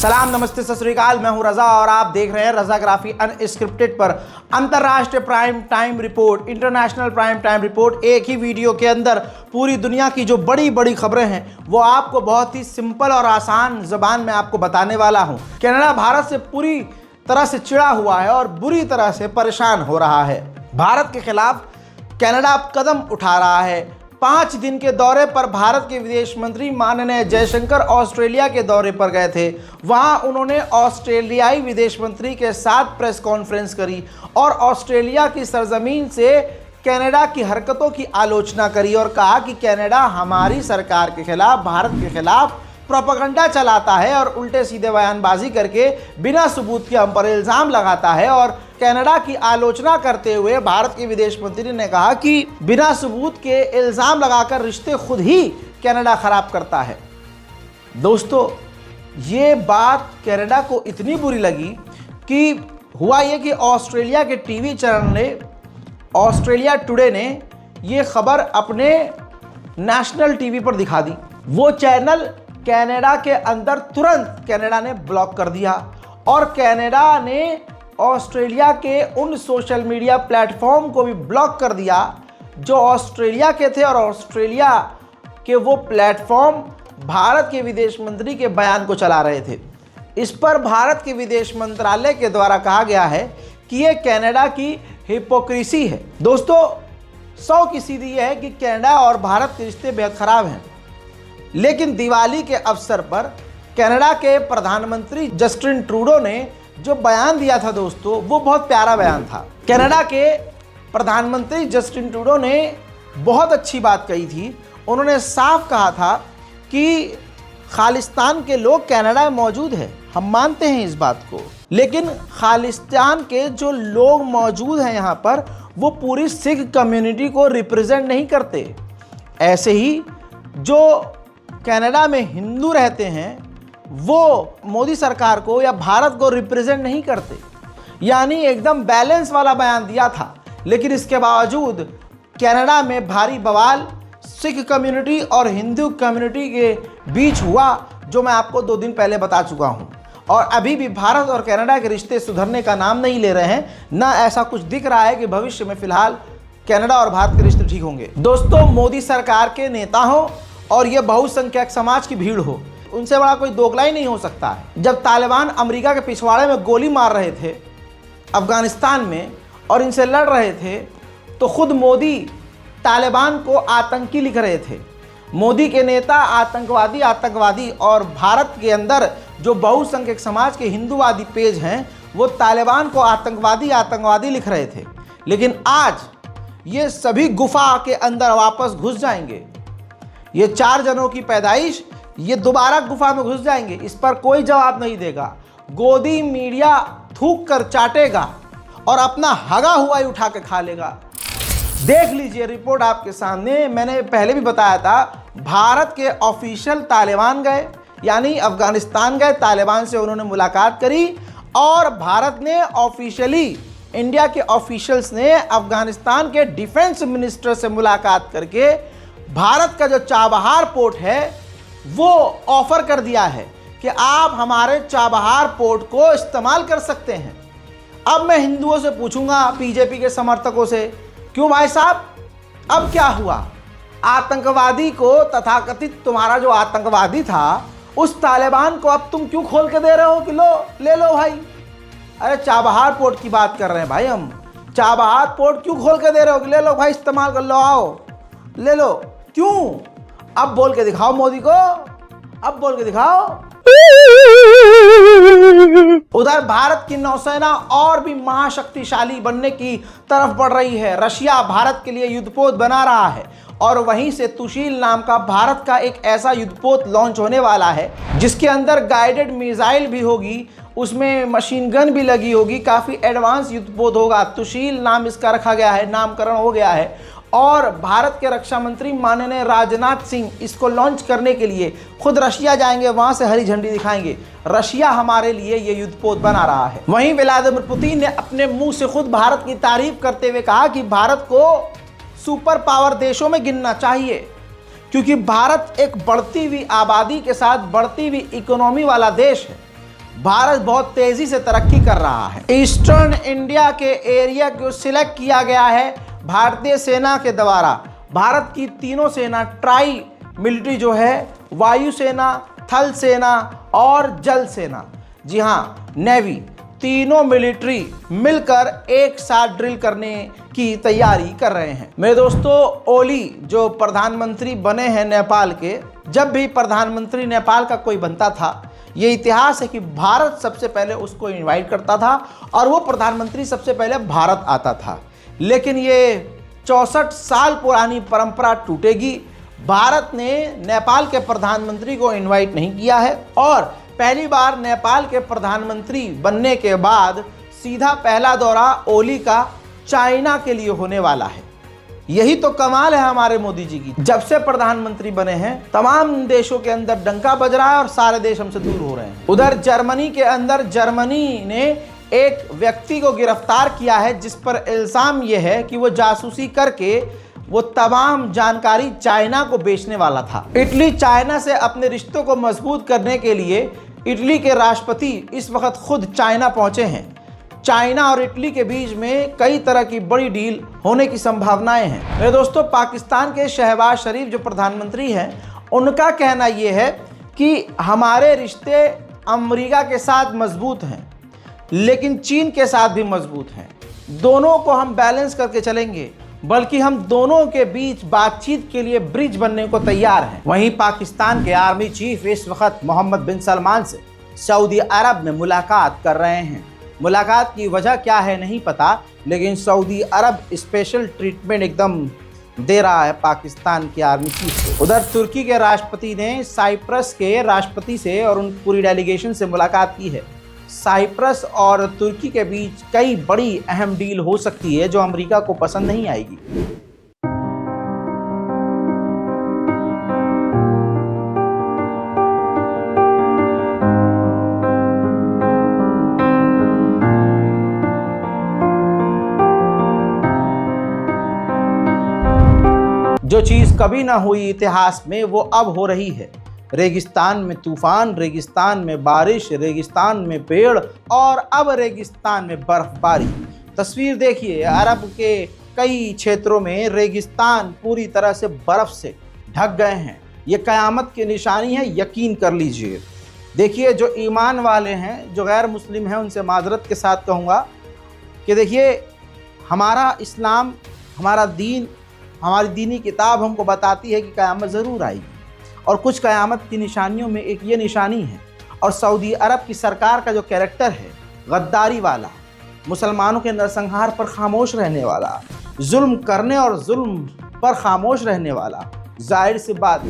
सलाम, नमस्ते, सत श्री अकाल। मैं हूं रजा और आप देख रहे हैं रजाग्राफी अनस्क्रिप्टेड पर। अंतर्राष्ट्रीय prime time report, international prime time report, एक ही वीडियो के अंदर पूरी दुनिया की जो बड़ी बड़ी खबरें हैं वो आपको बहुत ही सिंपल और आसान ज़बान में आपको बताने वाला हूं। कनाडा भारत से पूरी तरह से चिढ़ा हुआ है और बुरी तरह से परेशान हो रहा है। भारत के खिलाफ कनाडा अब कदम उठा रहा है। 5 दिन के दौरे पर भारत के विदेश मंत्री माननीय जयशंकर ऑस्ट्रेलिया के दौरे पर गए थे। वहां उन्होंने ऑस्ट्रेलियाई विदेश मंत्री के साथ प्रेस कॉन्फ्रेंस करी और ऑस्ट्रेलिया की सरजमीन से कनाडा की हरकतों की आलोचना करी और कहा कि कनाडा हमारी सरकार के खिलाफ, भारत के खिलाफ प्रोपेगेंडा चलाता है और उल्टे सीधे बयानबाजी करके बिना सबूत के हम पर इल्ज़ाम लगाता है। और कनाडा की आलोचना करते हुए भारत के विदेश मंत्री ने कहा कि बिना सबूत के इल्ज़ाम लगाकर रिश्ते खुद ही कनाडा खराब करता है। दोस्तों, ये बात कनाडा को इतनी बुरी लगी कि हुआ ये कि ऑस्ट्रेलिया के टीवी चैनल ने, ऑस्ट्रेलिया टुडे ने ये खबर अपने नेशनल टीवी पर दिखा दी। वो चैनल कनाडा के अंदर तुरंत कनाडा ने ब्लॉक कर दिया और कनाडा ने ऑस्ट्रेलिया के उन सोशल मीडिया प्लेटफॉर्म को भी ब्लॉक कर दिया जो ऑस्ट्रेलिया के थे और ऑस्ट्रेलिया के वो प्लेटफॉर्म भारत के विदेश मंत्री के बयान को चला रहे थे। इस पर भारत के विदेश मंत्रालय के द्वारा कहा गया है कि ये कनाडा की हिपोक्रेसी है। दोस्तों, 100 की सीधी यह है कि कनाडा और भारत के रिश्ते बेहद खराब हैं, लेकिन दिवाली के अवसर पर कनाडा के प्रधानमंत्री जस्टिन ट्रूडो ने जो बयान दिया था दोस्तों, वो बहुत प्यारा बयान था। कनाडा के प्रधानमंत्री जस्टिन ट्रूडो ने बहुत अच्छी बात कही थी। उन्होंने साफ कहा था कि खालिस्तान के लोग कनाडा में मौजूद हैं, हम मानते हैं इस बात को, लेकिन खालिस्तान के जो लोग मौजूद हैं यहाँ पर वो पूरी सिख कम्युनिटी को रिप्रेजेंट नहीं करते। ऐसे ही जो कनाडा में हिंदू रहते हैं वो मोदी सरकार को या भारत को रिप्रेजेंट नहीं करते। यानी एकदम बैलेंस वाला बयान दिया था, लेकिन इसके बावजूद कनाडा में भारी बवाल सिख कम्युनिटी और हिंदू कम्युनिटी के बीच हुआ, जो मैं आपको 2 दिन पहले बता चुका हूं। और अभी भी भारत और कनाडा के रिश्ते सुधरने का नाम नहीं ले रहे हैं, ना ऐसा कुछ दिख रहा है कि भविष्य में फिलहाल कनाडा और भारत के रिश्ते ठीक होंगे। दोस्तों, मोदी सरकार के नेता हो और ये बहुसंख्यक समाज की भीड़ हो, उनसे बड़ा कोई दोगला ही नहीं हो सकता है। जब तालिबान अमेरिका के पिछवाड़े में गोली मार रहे थे अफगानिस्तान में और इनसे लड़ रहे थे, तो खुद मोदी तालिबान को आतंकी लिख रहे थे। मोदी के नेता आतंकवादी और भारत के अंदर जो बहुसंख्यक समाज के हिंदूवादी पेज हैं वो तालिबान को आतंकवादी लिख रहे थे। लेकिन आज ये सभी गुफा के अंदर वापस घुस जाएंगे। ये 4 जनों की पैदाइश, ये दोबारा गुफा में घुस जाएंगे। इस पर कोई जवाब नहीं देगा। गोदी मीडिया थूक कर चाटेगा और अपना हगा हुआ ही उठा के खा लेगा। देख लीजिए रिपोर्ट आपके सामने। मैंने पहले भी बताया था, भारत के ऑफिशियल तालिबान गए, यानी अफगानिस्तान गए, तालिबान से उन्होंने मुलाकात करी और भारत ने ऑफिशियली, इंडिया के ऑफिशियल्स ने अफगानिस्तान के डिफेंस मिनिस्टर से मुलाकात करके भारत का जो चाबहार पोर्ट है वो ऑफर कर दिया है कि आप हमारे चाबहार पोर्ट को इस्तेमाल कर सकते हैं। अब मैं हिंदुओं से पूछूंगा, बीजेपी के समर्थकों से, क्यों भाई साहब, अब क्या हुआ? आतंकवादी को, तथाकथित तुम्हारा जो आतंकवादी था, उस तालिबान को अब तुम क्यों खोल के दे रहे हो कि लो ले लो भाई? अरे चाबहार पोर्ट की बात कर रहे हैं भाई हम। चाबहार पोर्ट क्यों खोल के दे रहे हो कि ले लो भाई, इस्तेमाल कर लो, आओ ले लो? क्यों? अब बोल के दिखाओ मोदी को, अब बोल के दिखाओ। उधर भारत की नौसेना और भी महाशक्तिशाली बनने की तरफ बढ़ रही है। रशिया भारत के लिए युद्धपोत बना रहा है और वहीं से तुशील नाम का भारत का एक ऐसा युद्धपोत लॉन्च होने वाला है जिसके अंदर गाइडेड मिसाइल भी होगी, उसमें मशीन गन भी लगी होगी, काफ़ी एडवांस युद्धपोत होगा। तुशील नाम इसका रखा गया है, नामकरण हो गया है। और भारत के रक्षा मंत्री माननीय राजनाथ सिंह इसको लॉन्च करने के लिए खुद रशिया जाएंगे, वहां से हरी झंडी दिखाएंगे। रशिया हमारे लिए ये युद्धपोत बना रहा है। वहीं व्लादिमीर पुतिन ने अपने मुंह से खुद भारत की तारीफ करते हुए कहा कि भारत को सुपर पावर देशों में गिनना चाहिए, क्योंकि भारत एक बढ़ती हुई आबादी के साथ बढ़ती हुई इकोनॉमी वाला देश है। भारत बहुत तेजी से तरक्की कर रहा है। ईस्टर्न इंडिया के एरिया को सिलेक्ट किया गया है भारतीय सेना के द्वारा। भारत की तीनों सेना, ट्राई मिलिट्री जो है, वायुसेना, थल सेना और जल सेना, जी हाँ नेवी, तीनों मिलिट्री मिलकर एक साथ ड्रिल करने की तैयारी कर रहे हैं। मेरे दोस्तों, ओली जो प्रधानमंत्री बने हैं नेपाल के, जब भी प्रधानमंत्री नेपाल का कोई बनता था, ये इतिहास है कि भारत सबसे पहले उसको इनवाइट करता था और वो प्रधानमंत्री सबसे पहले भारत आता था। लेकिन ये 64 साल पुरानी परंपरा टूटेगी। भारत ने नेपाल के प्रधानमंत्री को इनवाइट नहीं किया है और पहली बार नेपाल के प्रधानमंत्री बनने के बाद सीधा पहला दौरा ओली का चाइना के लिए होने वाला है। यही तो कमाल है हमारे मोदी जी की। जब से प्रधानमंत्री बने हैं तमाम देशों के अंदर डंका बज रहा है और सारे देश हमसे दूर हो रहे हैं। उधर जर्मनी के अंदर जर्मनी ने एक व्यक्ति को गिरफ्तार किया है जिस पर इल्जाम यह है कि वो जासूसी करके वो तमाम जानकारी चाइना को बेचने वाला था। इटली चाइना से अपने रिश्तों को मजबूत करने के लिए इटली के राष्ट्रपति इस वक्त खुद चाइना पहुंचे हैं। चाइना और इटली के बीच में कई तरह की बड़ी डील होने की संभावनाएं हैं। मेरे दोस्तों, पाकिस्तान के शहबाज शरीफ जो प्रधानमंत्री हैं, उनका कहना यह है कि हमारे रिश्ते अमेरिका के साथ मजबूत हैं लेकिन चीन के साथ भी मजबूत हैं। दोनों को हम बैलेंस करके चलेंगे, बल्कि हम दोनों के बीच बातचीत के लिए ब्रिज बनने को तैयार हैं। वहीं पाकिस्तान के आर्मी चीफ इस वक्त मोहम्मद बिन सलमान से सऊदी अरब में मुलाकात कर रहे हैं। मुलाकात की वजह क्या है नहीं पता, लेकिन सऊदी अरब स्पेशल ट्रीटमेंट एकदम दे रहा है पाकिस्तान के आर्मी चीफ को। उधर तुर्की के राष्ट्रपति ने साइप्रस के राष्ट्रपति से और उन पूरी डेलीगेशन से मुलाकात की है। साइप्रस और तुर्की के बीच कई बड़ी अहम डील हो सकती है जो अमेरिका को पसंद नहीं आएगी। जो चीज कभी ना हुई इतिहास में वो अब हो रही है। रेगिस्तान में तूफान, रेगिस्तान में बारिश, रेगिस्तान में पेड़ और अब रेगिस्तान में बर्फबारी। तस्वीर देखिए, अरब के कई क्षेत्रों में रेगिस्तान पूरी तरह से बर्फ से ढक गए हैं। ये क़यामत की निशानी है, यकीन कर लीजिए। देखिए, जो ईमान वाले हैं, जो गैर मुस्लिम हैं, उनसे माजरत के साथ कहूँगा कि देखिए, हमारा इस्लाम, हमारा दीन, हमारी दीनी किताब हमको बताती है कि क़यामत ज़रूर आएगी और कुछ क़यामत की निशानियों में एक ये निशानी है। और सऊदी अरब की सरकार का जो कैरेक्टर है, गद्दारी वाला, मुसलमानों के नरसंहार पर खामोश रहने वाला, जुल्म करने और जुल्म पर खामोश रहने वाला, जाहिर सी बात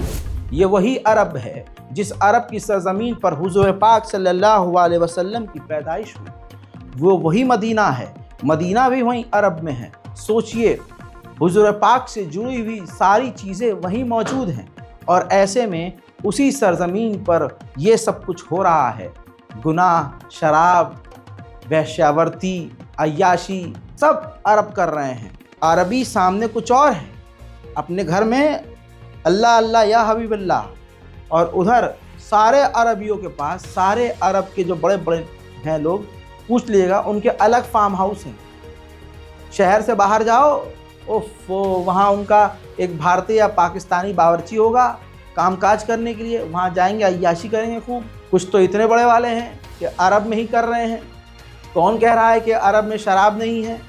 ये वही अरब है जिस अरब की सरजमीन पर हुजूर पाक सल्लल्लाहु अलैहि वसल्लम की पैदाइश हुई। वो वही मदीना है, मदीना भी वहीं अरब में है। सोचिए, हुजूर पाक से जुड़ी हुई सारी चीज़ें वहीं मौजूद हैं और ऐसे में उसी सरजमीन पर ये सब कुछ हो रहा है। गुनाह, शराब, वेश्यावृत्ति, अय्याशी सब अरब कर रहे हैं। अरबी सामने कुछ और है, अपने घर में अल्लाह अल्लाह या हबीबल्लाह, और उधर सारे अरबियों के पास, सारे अरब के जो बड़े बड़े हैं लोग, पूछ लीजिएगा, उनके अलग फार्म हाउस हैं। शहर से बाहर जाओ, वहाँ उनका एक भारतीय या पाकिस्तानी बावर्ची होगा कामकाज करने के लिए, वहाँ जाएंगे, अय्याशी करेंगे खूब। कुछ तो इतने बड़े वाले हैं कि अरब में ही कर रहे हैं। कौन कह रहा है कि अरब में शराब नहीं है?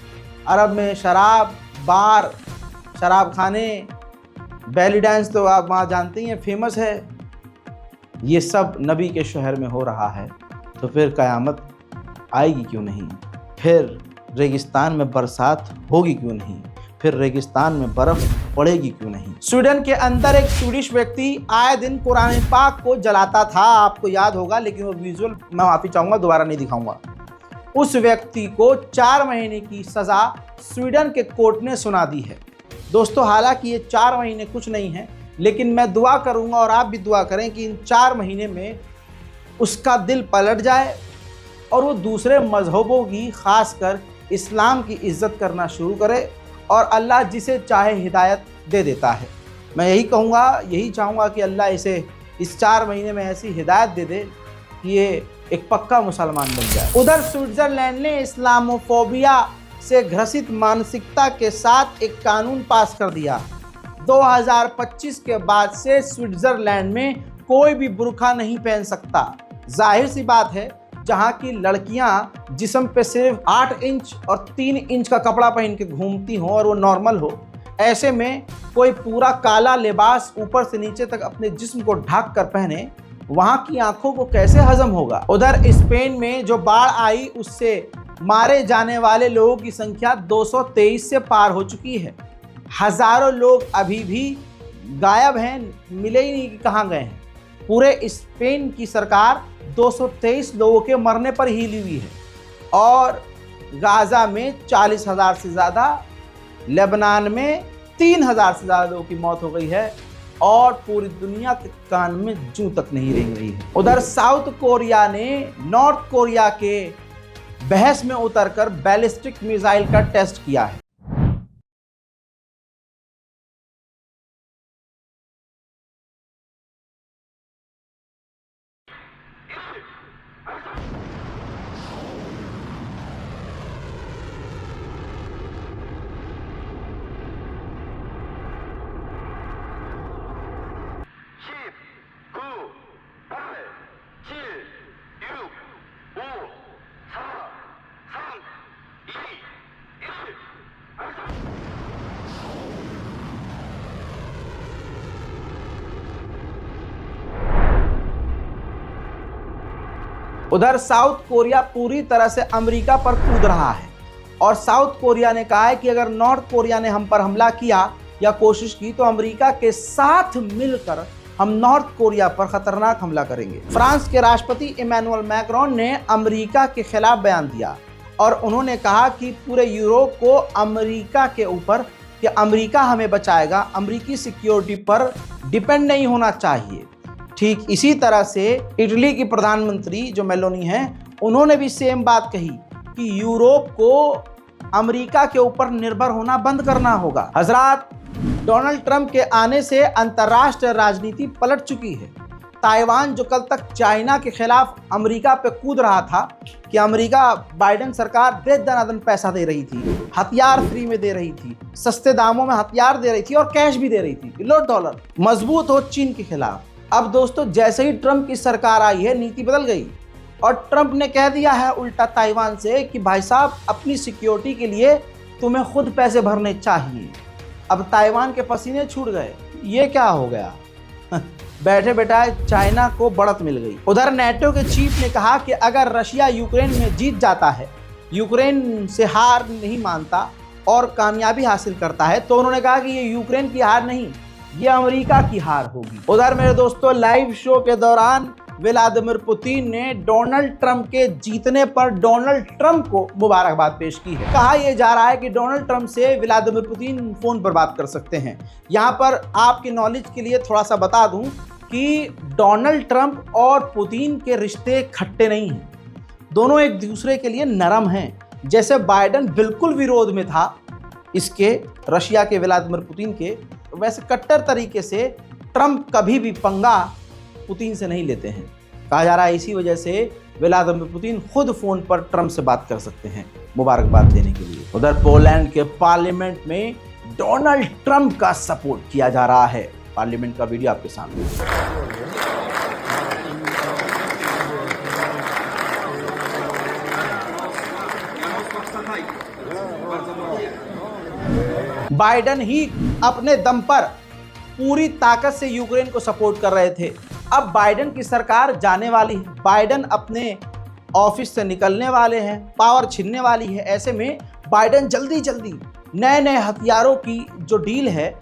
अरब में शराब, बार, शराब खाने, बेली डांस तो आप वहाँ जानते ही हैं, फेमस है। ये सब नबी के शहर में हो रहा है, तो फिर क़यामत आएगी क्यों नहीं? फिर रेगिस्तान में बरसात होगी क्यों नहीं? फिर रेगिस्तान में बर्फ़ पड़ेगी क्यों नहीं? स्वीडन के अंदर एक स्वीडिश व्यक्ति आए दिन कुरान पाक को जलाता था, आपको याद होगा, लेकिन वो विजुअल मैं माफ़ी चाहूँगा, दोबारा नहीं दिखाऊंगा। उस व्यक्ति को 4 महीने की सज़ा स्वीडन के कोर्ट ने सुना दी है। दोस्तों, हालांकि ये 4 महीने कुछ नहीं है, लेकिन मैं दुआ करूँगा और आप भी दुआ करें कि इन 4 महीने में उसका दिल पलट जाए और वो दूसरे मजहबों की, ख़ासकर इस्लाम की इज़्ज़त करना शुरू करे, और अल्लाह जिसे चाहे हिदायत दे देता है। मैं यही कहूँगा, यही चाहूँगा कि अल्लाह इसे इस 4 महीने में ऐसी हिदायत दे दे कि ये एक पक्का मुसलमान बन जाए। उधर स्विट्जरलैंड ने इस्लामोफोबिया से ग्रसित मानसिकता के साथ एक कानून पास कर दिया। 2025 के बाद से स्विट्जरलैंड में कोई भी बुर्का नहीं पहन सकता। जाहिर सी बात है, जहां की लड़कियां जिस्म पे सिर्फ 8 इंच और 3 इंच का कपड़ा पहन के घूमती हों और वो नॉर्मल हो, ऐसे में कोई पूरा काला लिबास ऊपर से नीचे तक अपने जिस्म को ढक कर पहने, वहां की आंखों को कैसे हजम होगा। उधर स्पेन में जो बाढ़ आई उससे मारे जाने वाले लोगों की संख्या 223 से पार हो चुकी है। हजारों लोग अभी भी गायब हैं, मिले ही नहीं कि कहाँ गए हैं। पूरे स्पेन की सरकार 223 लोगों के मरने पर हिली हुई है और गाजा में 40,000 से ज़्यादा, लेबनान में 3,000 से ज़्यादा लोगों की मौत हो गई है और पूरी दुनिया के कान में जूं तक नहीं रेंग रही है। उधर साउथ कोरिया ने नॉर्थ कोरिया के बहस में उतरकर बैलिस्टिक मिसाइल का टेस्ट किया है। उधर साउथ कोरिया पूरी तरह से अमेरिका पर कूद रहा है और साउथ कोरिया ने कहा है कि अगर नॉर्थ कोरिया ने हम पर हमला किया या कोशिश की तो अमेरिका के साथ मिलकर हम नॉर्थ कोरिया पर खतरनाक हमला करेंगे। फ्रांस के राष्ट्रपति इमैनुअल मैक्रोन ने अमेरिका के खिलाफ बयान दिया और उन्होंने कहा कि पूरे यूरोप को अमेरिका के ऊपर कि अमेरिका हमें बचाएगा, अमेरिकी सिक्योरिटी पर डिपेंड नहीं होना चाहिए। ठीक इसी तरह से इटली की प्रधानमंत्री जो मेलोनी हैं, उन्होंने भी सेम बात कही कि यूरोप को अमेरिका के ऊपर निर्भर होना बंद करना होगा। हजरात, डोनाल्ड ट्रंप के आने से अंतर्राष्ट्रीय राजनीति पलट चुकी है। ताइवान जो कल तक चाइना के खिलाफ अमेरिका पे कूद रहा था कि अमेरिका बाइडेन सरकार दे दनादन पैसा दे रही थी, हथियार फ्री में दे रही थी, सस्ते दामों में हथियार दे रही थी और कैश भी दे रही थी, $1 मजबूत हो चीन के खिलाफ। अब दोस्तों, जैसे ही ट्रंप की सरकार आई है, नीति बदल गई और ट्रंप ने कह दिया है उल्टा ताइवान से कि भाई साहब, अपनी सिक्योरिटी के लिए तुम्हें खुद पैसे भरने चाहिए। अब ताइवान के पसीने छूट गए। ये क्या हो गया? बैठे बैठाए चाइना को बढ़त मिल गई। उधर नेटो के चीफ ने कहा कि अगर रशिया यूक्रेन में जीत जाता है, यूक्रेन से हार नहीं मानता और कामयाबी हासिल करता है, तो उन्होंने कहा कि ये यूक्रेन की हार नहीं, ये अमेरिका की हार होगी। उधर मेरे दोस्तों, लाइव शो के दौरान व्लादिमीर पुतिन ने डोनाल्ड ट्रंप के जीतने पर डोनाल्ड ट्रंप को मुबारकबाद पेश की है। कहा यह जा रहा है कि डोनाल्ड ट्रंप से व्लादिमीर पुतिन फोन पर बात कर सकते हैं। यहाँ पर आपकी नॉलेज के लिए थोड़ा सा बता दूं कि डोनाल्ड ट्रंप और पुतिन के रिश्ते खट्टे नहीं हैं, दोनों एक दूसरे के लिए नरम हैं। जैसे बाइडेन बिल्कुल विरोध में था इसके, रशिया के व्लादिमीर पुतिन के, वैसे कट्टर तरीके से ट्रंप कभी भी पंगा पुतिन से नहीं लेते हैं। कहा जा रहा है इसी वजह से व्लादिमीर पुतिन खुद फोन पर ट्रंप से बात कर सकते हैं मुबारकबाद देने के लिए। उधर पोलैंड के पार्लियामेंट में डोनाल्ड ट्रंप का सपोर्ट किया जा रहा है। पार्लियामेंट का वीडियो आपके सामने। बाइडेन ही अपने दम पर पूरी ताकत से यूक्रेन को सपोर्ट कर रहे थे। अब बाइडेन की सरकार जाने वाली है, बाइडेन अपने ऑफिस से निकलने वाले हैं, पावर छीनने वाली है। ऐसे में बाइडेन जल्दी जल्दी नए नए हथियारों की जो डील है,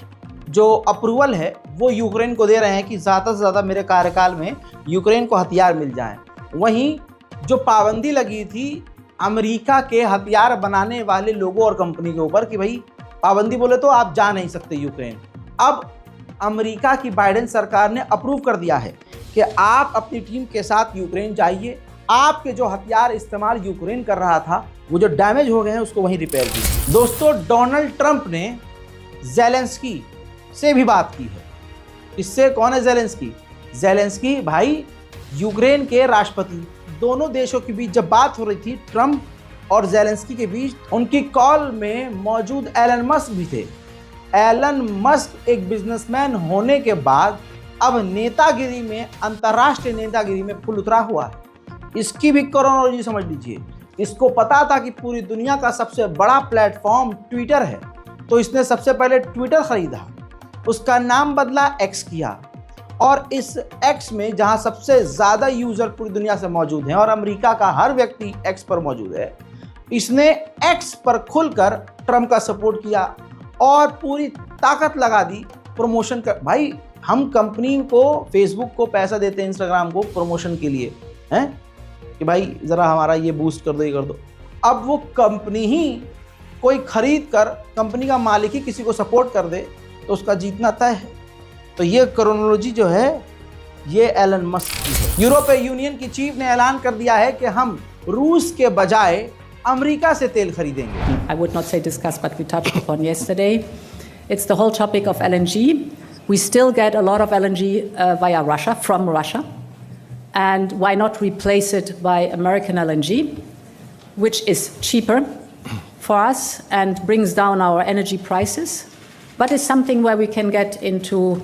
जो अप्रूवल है, वो यूक्रेन को दे रहे हैं कि ज़्यादा से ज़्यादा मेरे कार्यकाल में यूक्रेन को हथियार मिल जाएं। वहीं जो पाबंदी लगी थी अमेरिका के हथियार बनाने वाले लोगों और कंपनी के ऊपर कि भाई पाबंदी बोले तो आप जा नहीं सकते यूक्रेन, अब अमेरिका की बाइडेन सरकार ने अप्रूव कर दिया है कि आप अपनी टीम के साथ यूक्रेन जाइए, आपके जो हथियार इस्तेमाल यूक्रेन कर रहा था, वो जो डैमेज हो गए हैं, उसको वहीं रिपेयर कीजिए। दोस्तों, डोनाल्ड ट्रंप ने ज़ेलेंस्की से भी बात की है। इससे कौन है ज़ेलेंस्की? ज़ेलेंस्की भाई यूक्रेन के राष्ट्रपति, दोनों देशों के बीच जब बात हो रही थी, ट्रंप और ज़ेलेंस्की के बीच, उनकी कॉल में मौजूद एलन मस्क भी थे। एलन मस्क एक बिजनेसमैन होने के बाद अब नेतागिरी में, अंतर्राष्ट्रीय नेतागिरी में फुल उतरा हुआ है। इसकी भी क्रोनोलॉजी समझ लीजिए। इसको पता था कि पूरी दुनिया का सबसे बड़ा प्लेटफॉर्म ट्विटर है, तो इसने सबसे पहले ट्विटर खरीदा, उसका नाम बदला, एक्स किया, और इस एक्स में जहां सबसे ज़्यादा यूज़र पूरी दुनिया से मौजूद हैं और अमेरिका का हर व्यक्ति एक्स पर मौजूद है, इसने एक्स पर खुलकर ट्रंप का सपोर्ट किया और पूरी ताकत लगा दी प्रमोशन कर। भाई, हम कंपनी को, फेसबुक को पैसा देते हैं, इंस्टाग्राम को प्रमोशन के लिए, हैं कि भाई ज़रा हमारा ये बूस्ट कर दो, ये कर दो। अब वो कंपनी ही कोई खरीद कर, कंपनी का मालिक ही किसी को सपोर्ट कर दे तो उसका जीतना तय है। तो ये क्रोनोलॉजी जो है ये एलन मस्क की है। यूरोपीय यूनियन की चीफ ने ऐलान कर दिया है कि हम रूस के बजाय अमेरिका से तेल खरीदेंगे। I would not say discuss, but we touched upon yesterday. It's the whole topic of LNG. We still get a lot of LNG via Russia, from Russia. And why not replace it by American LNG, which is cheaper for us and brings down our energy prices, but is something where we can get into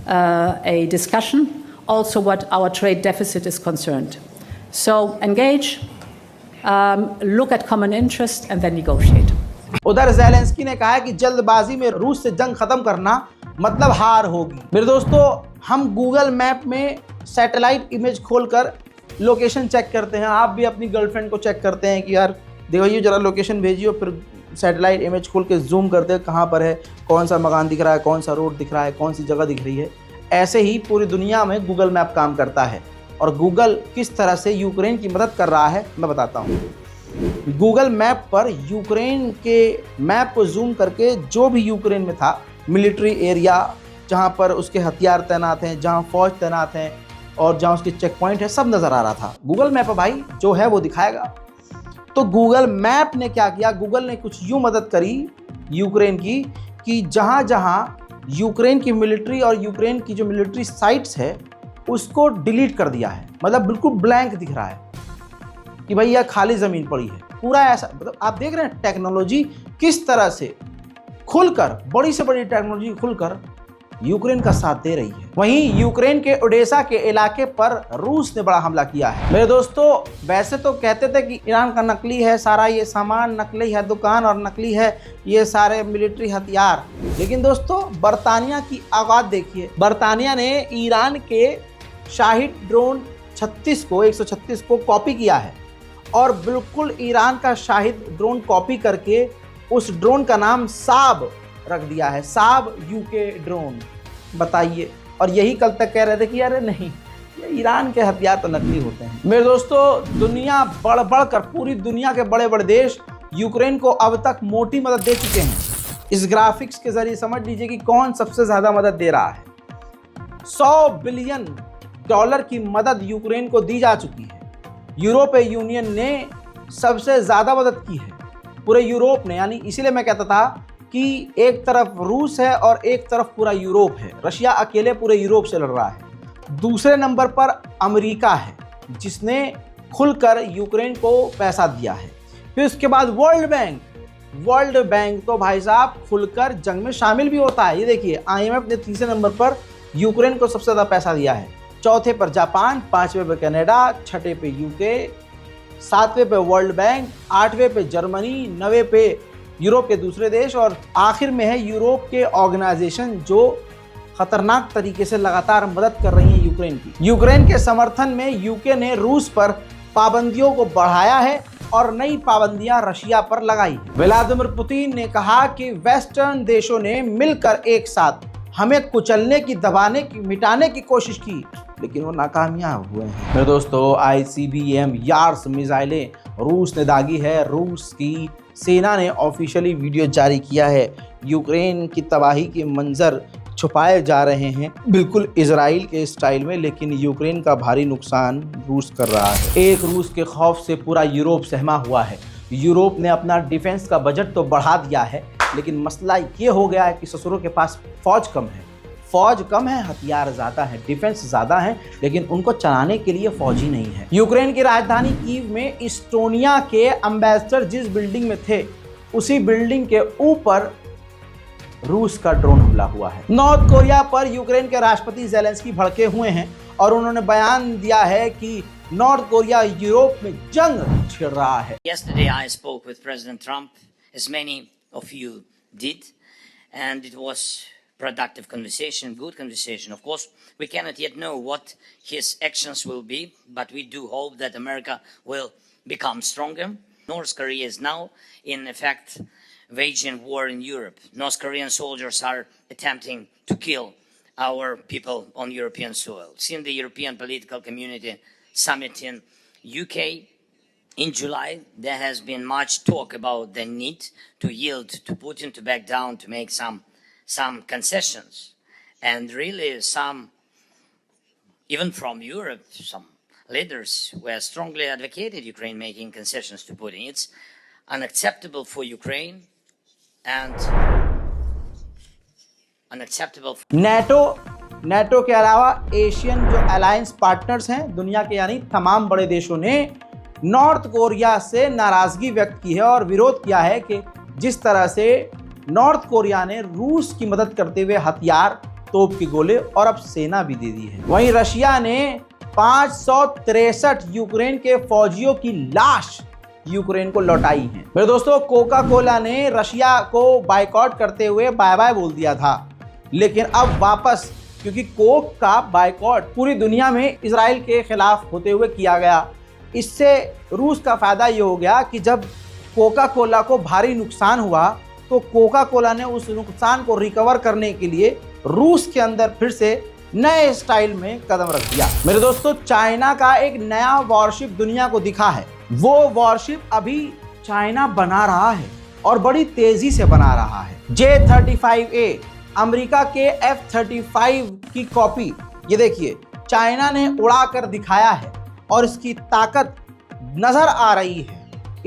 a discussion, also what our trade deficit is concerned. So engage, look at common interest and then negotiate. उधर Zelensky ने कहा है कि जल्दबाजी में रूस से जंग खत्म करना मतलब हार होगी। मेरे दोस्तों, हम गूगल मैप में सैटेलाइट इमेज खोलकर लोकेशन चेक करते हैं। आप भी अपनी गर्लफ्रेंड को चेक करते हैं कि यार देखो ये ज़रा लोकेशन भेजिए, फिर सैटेलाइट इमेज खोल के जूम करते हैं कहाँ पर है, कौन सा मकान दिख रहा है, कौन सा रोड दिख रहा है, कौन सी जगह दिख रही है। ऐसे ही पूरी दुनिया में गूगल मैप काम करता है। और गूगल किस तरह से यूक्रेन की मदद कर रहा है मैं बताता हूँ। गूगल मैप पर यूक्रेन के मैप को जूम करके जो भी यूक्रेन में था, मिलिट्री एरिया जहाँ पर उसके हथियार तैनात हैं, जहाँ फौज तैनात हैं और जहाँ उसके चेक पॉइंट है, सब नज़र आ रहा था। गूगल मैप भाई जो है वो दिखाएगा। तो गूगल मैप ने क्या किया, गूगल ने कुछ यूँ मदद करी यूक्रेन की कि जहाँ जहाँ यूक्रेन की मिलिट्री और यूक्रेन की जो मिलिट्री साइट्स है उसको डिलीट कर दिया है। मतलब बिल्कुल ब्लैंक दिख रहा है कि भाई यह खाली ज़मीन पड़ी है। पूरा ऐसा, मतलब आप देख रहे हैं टेक्नोलॉजी किस तरह से खुलकर, बड़ी से बड़ी टेक्नोलॉजी खुलकर यूक्रेन का साथ दे रही है। वहीं यूक्रेन के ओडेसा के इलाके पर रूस ने बड़ा हमला किया है। मेरे दोस्तों, वैसे तो कहते थे कि ईरान का नकली है सारा ये सामान, नकली है दुकान और नकली है ये सारे मिलिट्री हथियार, लेकिन दोस्तों बरतानिया की औकात देखिए। बरतानिया ने ईरान के शाहिद ड्रोन 136 को कॉपी किया है और बिल्कुल ईरान का शाहिद ड्रोन कॉपी करके उस ड्रोन का नाम साब रख दिया है, साब यूके ड्रोन। बताइए। और यही कल तक कह रहे थे कि अरे नहीं, ये ईरान के हथियार तो नकली होते हैं। मेरे दोस्तों, दुनिया बढ़ बढ़कर, पूरी दुनिया के बड़े बड़े देश यूक्रेन को अब तक मोटी मदद दे चुके हैं। इस ग्राफिक्स के जरिए समझ लीजिए कि कौन सबसे ज़्यादा मदद दे रहा है। $100 बिलियन की मदद यूक्रेन को दी जा चुकी है। यूरोपीय यूनियन ने सबसे ज़्यादा मदद की है, पूरे यूरोप ने। यानी इसीलिए मैं कहता था कि एक तरफ रूस है और एक तरफ पूरा यूरोप है। रशिया अकेले पूरे यूरोप से लड़ रहा है। दूसरे नंबर पर अमेरिका है जिसने खुलकर यूक्रेन को पैसा दिया है। फिर उसके बाद वर्ल्ड बैंक तो भाई साहब खुलकर जंग में शामिल भी होता है। ये देखिए, IMF ने तीसरे नंबर पर यूक्रेन को सबसे ज़्यादा पैसा दिया है। चौथे पर जापान, पाँचवें पे कनाडा, छठे पे यूके, सातवें पे वर्ल्ड बैंक, आठवें पे जर्मनी, 9वें पे यूरोप के दूसरे देश और आखिर में है यूरोप के ऑर्गेनाइजेशन जो खतरनाक तरीके से लगातार मदद कर रही हैं यूक्रेन की। यूक्रेन के समर्थन में यूके ने रूस पर पाबंदियों को बढ़ाया है और नई पाबंदियां रशिया पर लगाई है। व्लादिमीर पुतिन ने कहा कि वेस्टर्न देशों ने मिलकर एक साथ हमें कुचलने की, दबाने की, मिटाने की कोशिश की, लेकिन वो नाकामयाब हुए हैं। मेरे दोस्तों, ICBM यार्स मिसाइलें रूस ने दागी है। रूस की सेना ने ऑफिशियली वीडियो जारी किया है। यूक्रेन की तबाही के मंजर छुपाए जा रहे हैं बिल्कुल इजराइल के स्टाइल में, लेकिन यूक्रेन का भारी नुकसान रूस कर रहा है। एक रूस के खौफ से पूरा यूरोप सहमा हुआ है। यूरोप ने अपना डिफेंस का बजट तो बढ़ा दिया है, लेकिन मसला ये हो गया है कि ससुरों के पास फौज कम है। फौज कम है, हथियार ज़्यादा है, डिफेंस ज़्यादा है, लेकिन उनको चलाने के लिए फौज ही नहीं है। यूक्रेन की राजधानी कीव में इस्टोनिया के एम्बेसडर जिस बिल्डिंग में थे, उसी बिल्डिंग के ऊपर रूस का ड्रोन हमला हुआ है। नॉर्थ कोरिया पर यूक्रेन के राष्ट्रपति ज़ेलेंस्की भड़के हुए हैं और उन्होंने बयान दिया है कि नॉर्थ कोरिया यूरोप में जंग छिड़ रहा है। Yesterday I spoke with President Trump, as many of you did, and it was productive conversation, good conversation. Of course, we cannot yet know what his actions will be, but we do hope that America will become stronger. North Korea is now, in effect, waging war in Europe. North Korean soldiers are attempting to kill our people on European soil. Since the European Political Community Summit in UK in July, there has been much talk about the need to yield to Putin, to back down, to make some concessions. And really some, even from Europe, some leaders were strongly advocated Ukraine making concessions to Putin. It's unacceptable for Ukraine and unacceptable for NATO के अलावा Asian जो alliance partners हैं दुनिया के, यानी तमाम बड़े देशों ने नॉर्थ कोरिया से नाराजगी व्यक्त की है और विरोध किया है कि जिस तरह से नॉर्थ कोरिया ने रूस की मदद करते हुए हथियार, तोप के गोले और अब सेना भी दे दी है। वहीं रशिया ने 563 यूक्रेन के फौजियों की लाश यूक्रेन को लौटाई है। मेरे दोस्तों, कोका कोला ने रशिया को बायकॉट करते हुए बाय बाय बोल दिया था, लेकिन अब वापस, क्योंकि कोक का बायकॉट पूरी दुनिया में इजराइल के खिलाफ होते हुए किया गया, इससे रूस का फायदा ये हो गया कि जब कोका कोला को भारी नुकसान हुआ तो कोका कोला ने उस नुकसान को रिकवर करने के लिए रूस के अंदर फिर से नए स्टाइल में कदम रख दिया। मेरे दोस्तों, चाइना का एक नया वॉरशिप दुनिया को दिखा है। वो वॉरशिप अभी चाइना बना रहा है और बड़ी तेजी से बना रहा है। J-35A अमेरिका के F-35 की कॉपी, ये देखिए, चाइना ने उड़ा कर दिखाया है और इसकी ताकत नजर आ रही है।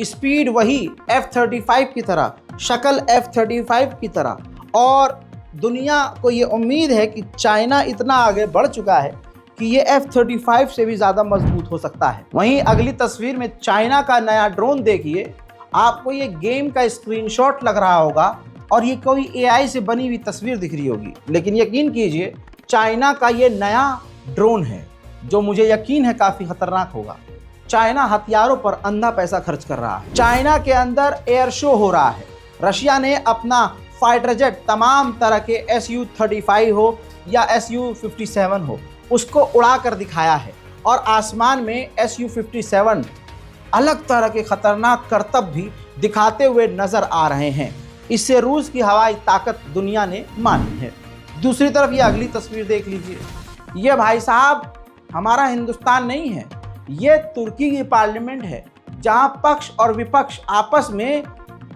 स्पीड वही F-35 की तरह, शक्ल F-35 की तरह, और दुनिया को ये उम्मीद है कि चाइना इतना आगे बढ़ चुका है कि ये F-35 से भी ज़्यादा मजबूत हो सकता है। वहीं अगली तस्वीर में चाइना का नया ड्रोन देखिए, आपको ये गेम का स्क्रीनशॉट लग रहा होगा और ये कोई AI से बनी हुई तस्वीर दिख रही होगी, लेकिन यकीन कीजिए चाइना का ये नया ड्रोन है जो मुझे यकीन है काफ़ी खतरनाक होगा। चाइना हथियारों पर अंधा पैसा खर्च कर रहा है। चाइना के अंदर एयर शो हो रहा है। रशिया ने अपना फाइटर जेट, तमाम तरह के Su-35 हो या Su-57 हो, उसको उड़ा कर दिखाया है और आसमान में Su-57 अलग तरह के खतरनाक करतब भी दिखाते हुए नजर आ रहे हैं। इससे रूस की हवाई ताकत दुनिया ने मानी है। दूसरी तरफ ये अगली तस्वीर देख लीजिए। ये भाई साहब हमारा हिंदुस्तान नहीं है, ये तुर्की की पार्लियामेंट है, जहां पक्ष और विपक्ष आपस में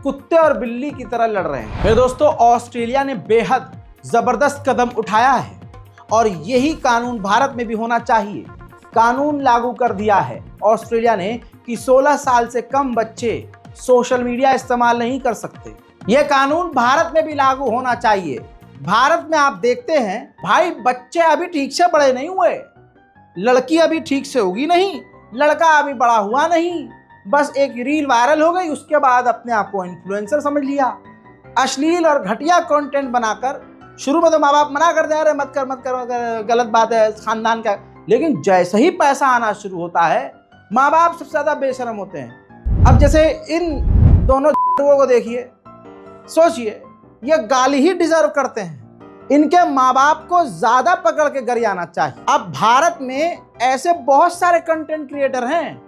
कुत्ते और बिल्ली की तरह लड़ रहे हैं। मेरे दोस्तों, ऑस्ट्रेलिया ने बेहद जबरदस्त कदम उठाया है और यही कानून भारत में भी होना चाहिए। कानून लागू कर दिया है ऑस्ट्रेलिया ने कि 16 साल से कम बच्चे सोशल मीडिया इस्तेमाल नहीं कर सकते। यह कानून भारत में भी लागू होना चाहिए। भारत में आप देखते हैं भाई, बच्चे अभी ठीक से बड़े नहीं हुए, लड़की अभी ठीक से होगी नहीं, लड़का अभी बड़ा हुआ नहीं, बस एक रील वायरल हो गई, उसके बाद अपने आप को इन्फ्लुएंसर समझ लिया। अश्लील और घटिया कंटेंट बनाकर, शुरू में तो माँ बाप मना कर दे, अरे मत कर, गलत बात है खानदान का, लेकिन जैसे ही पैसा आना शुरू होता है माँ बाप सबसे ज़्यादा बेशरम होते हैं। अब जैसे इन दोनों को देखिए, सोचिए, ये गाली ही डिजर्व करते हैं। इनके माँ बाप को ज़्यादा पकड़ के गरियाना चाहिए। अब भारत में ऐसे बहुत सारे कंटेंट क्रिएटर हैं।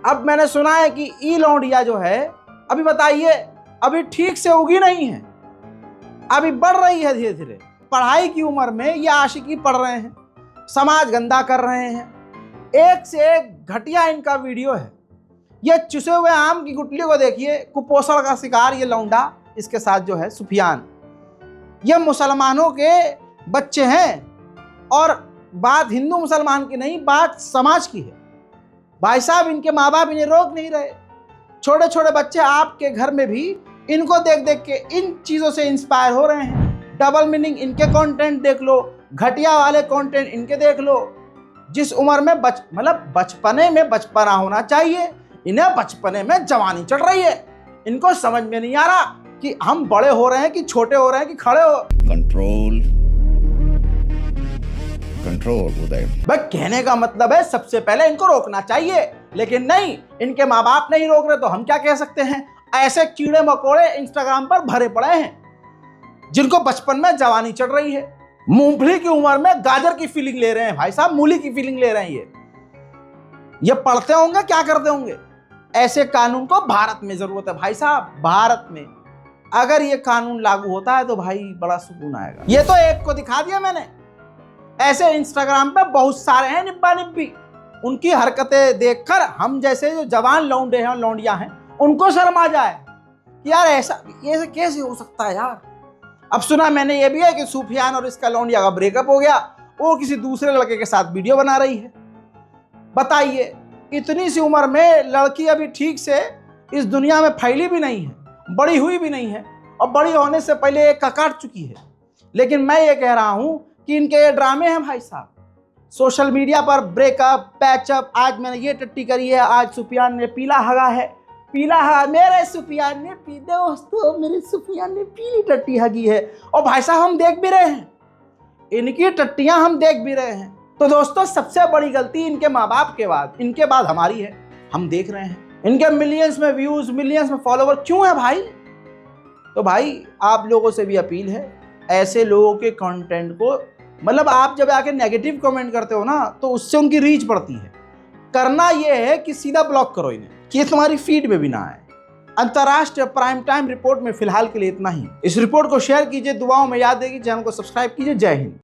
अब मैंने सुना है कि ई लौंडिया जो है, अभी बताइए, अभी ठीक से उगी नहीं है, अभी बढ़ रही है धीरे धीरे। पढ़ाई की उम्र में ये आशिकी पढ़ रहे हैं, समाज गंदा कर रहे हैं, एक से एक घटिया इनका वीडियो है। ये चुसे हुए आम की गुठलियों को देखिए, कुपोषण का शिकार ये लौंडा, इसके साथ जो है सुफियान, ये मुसलमानों के बच्चे हैं और बात हिंदू मुसलमान की नहीं, बात समाज की है। भाई साहब, इनके माँ बाप इन्हें रोक नहीं रहे। छोटे छोटे बच्चे आपके घर में भी इनको देख देख के इन चीज़ों से इंस्पायर हो रहे हैं। डबल मीनिंग इनके कंटेंट देख लो, घटिया वाले कंटेंट इनके देख लो। जिस उम्र में मतलब बचपने में बचपना होना चाहिए, इन्हें बचपने में जवानी चढ़ रही है। इनको समझ में नहीं आ रहा कि हम बड़े हो रहे हैं कि छोटे हो रहे हैं कि खड़े हो। कंट्रोल उदय। भाई कहने का मतलब है सबसे पहले इनको रोकना चाहिए, लेकिन नहीं, इनके माँ बाप नहीं रोक रहे तो हम क्या कह सकते हैं। ऐसे कीड़े मकोड़े इंस्टाग्राम पर भरे पड़े हैं जिनको बचपन में जवानी चढ़ रही है। मूंगफली की उम्र में गाजर की फीलिंग ले रहे हैं भाई साहब, मूली की फीलिंग ले रहे हैं। ये पढ़ते होंगे, क्या करते होंगे। ऐसे कानून को भारत में जरूरत है भाई साहब। भारत में अगर ये कानून लागू होता है तो भाई बड़ा सुकून आएगा। ये तो एक को दिखा दिया मैंने। ऐसे इंस्टाग्राम पे बहुत सारे हैं निब्बा निब्बी। उनकी हरकतें देखकर हम जैसे जो जवान लौंडे हैं, लौंडियां हैं, उनको शर्म आ जाए कि यार ऐसा ये कैसे हो सकता है यार। अब सुना मैंने ये भी है कि सूफियान और इसका लौंडिया का ब्रेकअप हो गया, वो किसी दूसरे लड़के के साथ वीडियो बना रही है। बताइए, इतनी सी उम्र में लड़की अभी ठीक से इस दुनिया में फैली भी नहीं है, बड़ी हुई भी नहीं है, और बड़ी होने से पहले एक काट चुकी है। लेकिन मैं ये कह रहा हूं कि इनके ये ड्रामे हैं भाई साहब। सोशल मीडिया पर ब्रेकअप, पैचअप, आज मैंने ये टट्टी करी है, आज सुफियान ने पीला हगा है, पीला हगा, मेरे सुफियान ने पी, दोस्तों मेरे सुफियान ने पीली टट्टी हगी है। और भाई साहब हम देख भी रहे हैं, इनकी टट्टियां हम देख भी रहे हैं। तो दोस्तों सबसे बड़ी गलती इनके माँ बाप के बाद, इनके बाद हमारी है। हम देख रहे हैं इनके मिलियंस में व्यूज, मिलियंस में फॉलोवर क्यों है भाई। तो भाई आप लोगों से भी अपील है, ऐसे लोगों के कंटेंट को, मतलब आप जब आके नेगेटिव कमेंट करते हो ना तो उससे उनकी रीच बढ़ती है। करना यह है कि सीधा ब्लॉक करो इन्हें, कि ये तुम्हारी फीड में भी ना आए। अंतर्राष्ट्रीय प्राइम टाइम रिपोर्ट में फिलहाल के लिए इतना ही। इस रिपोर्ट को शेयर कीजिए, दुआओं में याद रखिए, चैनल को सब्सक्राइब कीजिए। जय हिंद।